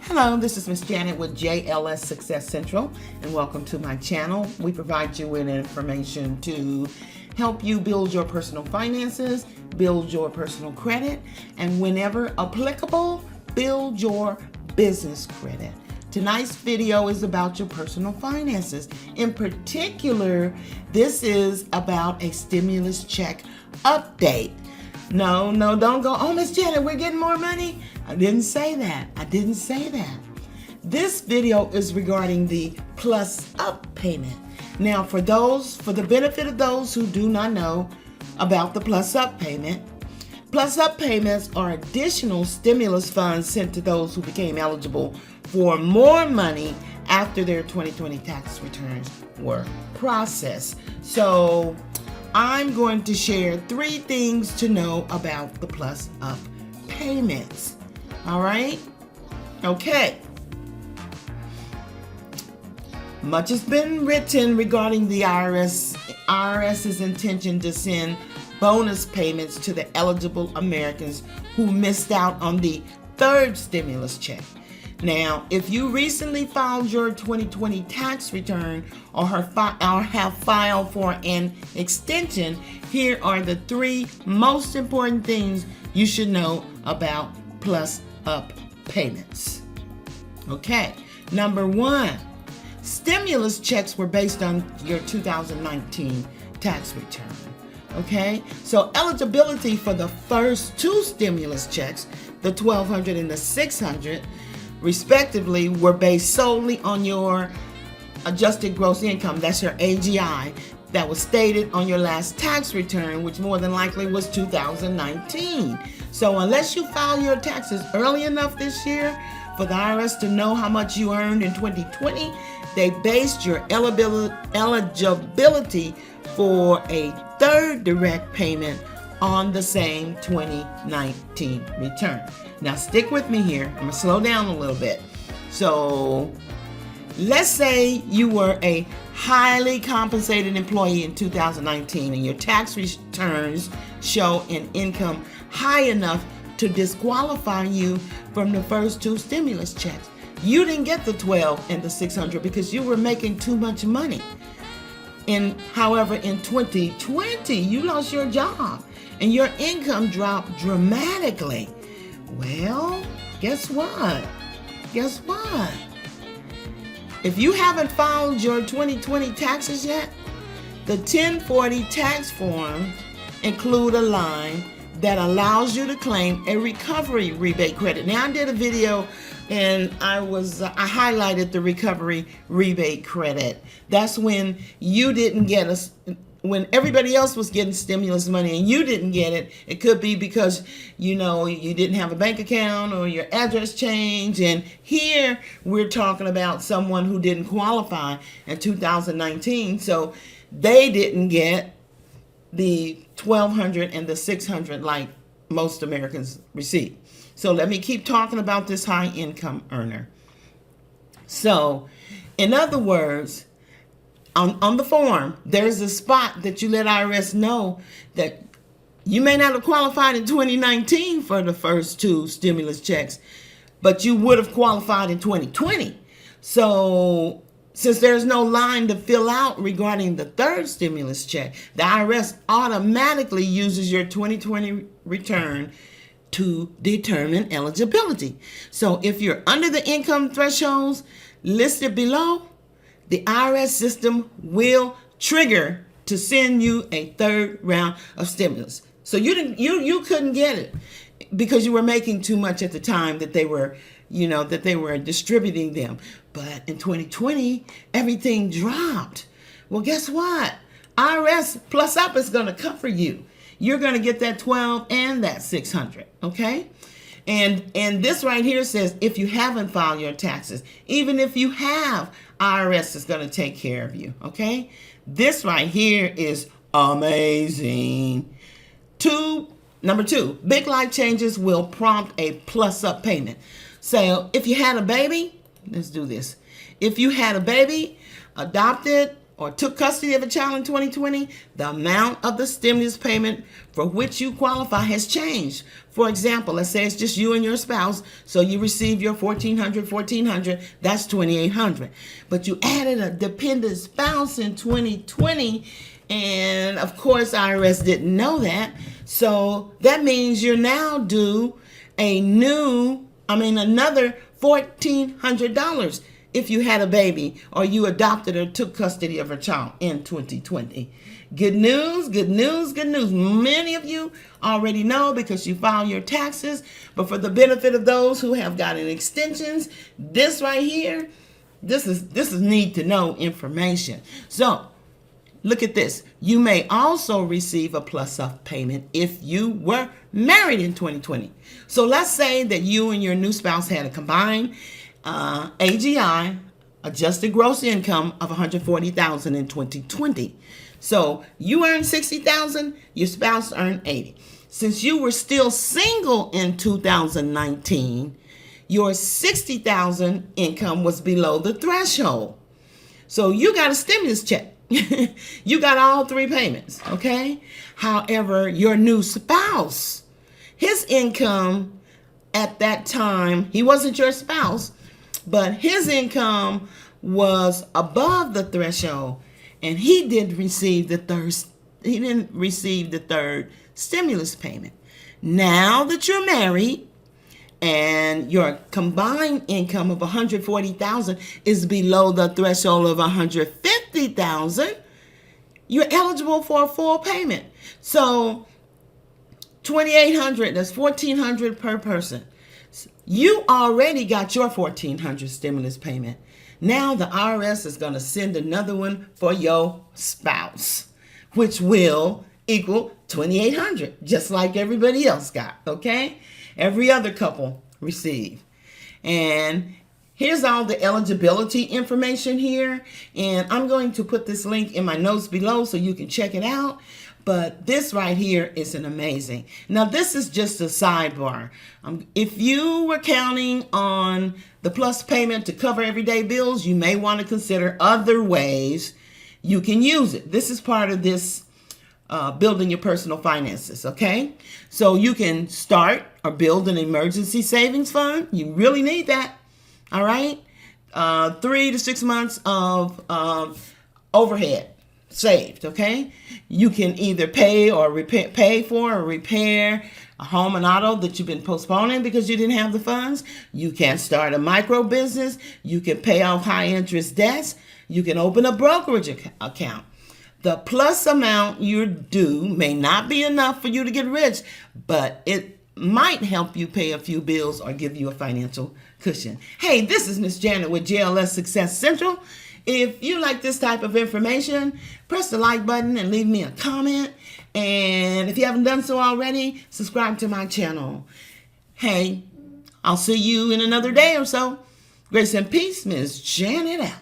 Hello, this is Miss Janet with JLS Success Central, and welcome to my channel. We provide you with information to help you build your personal finances, build your personal credit, and whenever applicable, build your business credit. Tonight's video is about your personal finances. In particular, this is about a stimulus check update. No, don't go, oh, Miss Janet, we're getting more money. I didn't say that. This video is regarding the Plus Up payment. Now, for the benefit of those who do not know about the Plus Up payment, Plus Up payments are additional stimulus funds sent to those who became eligible for more money after their 2020 tax returns were processed. So, I'm going to share 3 things to know about the Plus Up payments. All right? Okay. Much has been written regarding the IRS's intention to send bonus payments to the eligible Americans who missed out on the 3rd stimulus check. Now, if you recently filed your 2020 tax return or have filed for an extension, here are the 3 most important things you should know about Plus Up payments. Okay, number 1, stimulus checks were based on your 2019 tax return. Okay, so eligibility for the first 2 stimulus checks, the $1,200 and the $600, respectively, were based solely on your adjusted gross income, that's your AGI, that was stated on your last tax return, which more than likely was 2019. So unless you file your taxes early enough this year for the IRS to know how much you earned in 2020, they based your eligibility for a 3rd direct payment on the same 2019 return. Now stick with me here. I'm gonna slow down a little bit. So let's say you were a highly compensated employee in 2019 and your tax returns show an income high enough to disqualify you from the first 2 stimulus checks. You didn't get the $1,200 and the $600 because you were making too much money. However, in 2020, you lost your job and your income dropped dramatically. Well, guess what? If you haven't filed your 2020 taxes yet, the 1040 tax forms include a line that allows you to claim a recovery rebate credit. Now, I did a video and I highlighted the recovery rebate credit. That's when you didn't get when everybody else was getting stimulus money and you didn't get it. It could be because, you didn't have a bank account or your address changed. And here we're talking about someone who didn't qualify in 2019. So they didn't get the $1,200 and the $600 like most Americans receive. So let me keep talking about this high income earner. So in other words, on the form, there's a spot that you let IRS know that you may not have qualified in 2019 for the first 2 stimulus checks, but you would have qualified in 2020. So since there's no line to fill out regarding the 3rd stimulus check, the IRS automatically uses your 2020 return to determine eligibility. So if you're under the income thresholds listed below, the IRS system will trigger to send you a 3rd round of stimulus. So you couldn't get it because you were making too much at the time that they were distributing them. But in 2020, everything dropped. Well, guess what? IRS Plus Up is going to cover you. You're going to get that $1,200 and that $600, okay? And this right here says if you haven't filed your taxes, even if you have, IRS is going to take care of you, okay? This right here is amazing. Number 2, big life changes will prompt a Plus Up payment. So if you had a baby, let's do this. If you had a baby, adopted, or took custody of a child in 2020, the amount of the stimulus payment for which you qualify has changed. For example, let's say it's just you and your spouse, so you receive your $1,400, that's $2,800. But you added a dependent spouse in 2020, and of course IRS didn't know that. So that means you're now due another $1,400 if you had a baby or you adopted or took custody of a child in 2020. Good news, good news, good news. Many of you already know because you file your taxes, but for the benefit of those who have gotten extensions, this right here, this is need to know information. So look at this. You may also receive a plus-up payment if you were married in 2020. So let's say that you and your new spouse had a combined AGI, adjusted gross income, of $140,000 in 2020. So you earned $60,000, your spouse earned $80,000. Since you were still single in 2019, your $60,000 income was below the threshold. So you got a stimulus check. You got all three payments, okay? However, your new spouse, his income at that time, he wasn't your spouse, but his income was above the threshold, and he didn't receive the third stimulus payment. Now that you're married and your combined income of $140,000 is below the threshold of $150,000, you're eligible for a full payment. So $2,800, that's $1,400 per person. You already got your $1,400 stimulus payment. Now the IRS is going to send another one for your spouse, which will equal $2,800, just like everybody else got, okay? Every other couple received. And here's all the eligibility information here. And I'm going to put this link in my notes below so you can check it out. But this right here is an amazing. Now, this is just a sidebar. If you were counting on the plus payment to cover everyday bills, you may want to consider other ways you can use it. This is part of this building your personal finances, okay? So you can start or build an emergency savings fund. You really need that, all right? 3 to 6 months of overhead saved, okay? You can either pay for or repair a home and auto that you've been postponing because you didn't have the funds. You can start a micro business. You can pay off high interest debts. You can open a brokerage account. The plus amount you're due may not be enough for you to get rich, but it might help you pay a few bills or give you a financial cushion. Hey, this is Miss Janet with JLS Success Central. If you like this type of information, press the like button and leave me a comment. And if you haven't done so already, subscribe to my channel. Hey, I'll see you in another day or so. Grace and peace, Miss Janet out.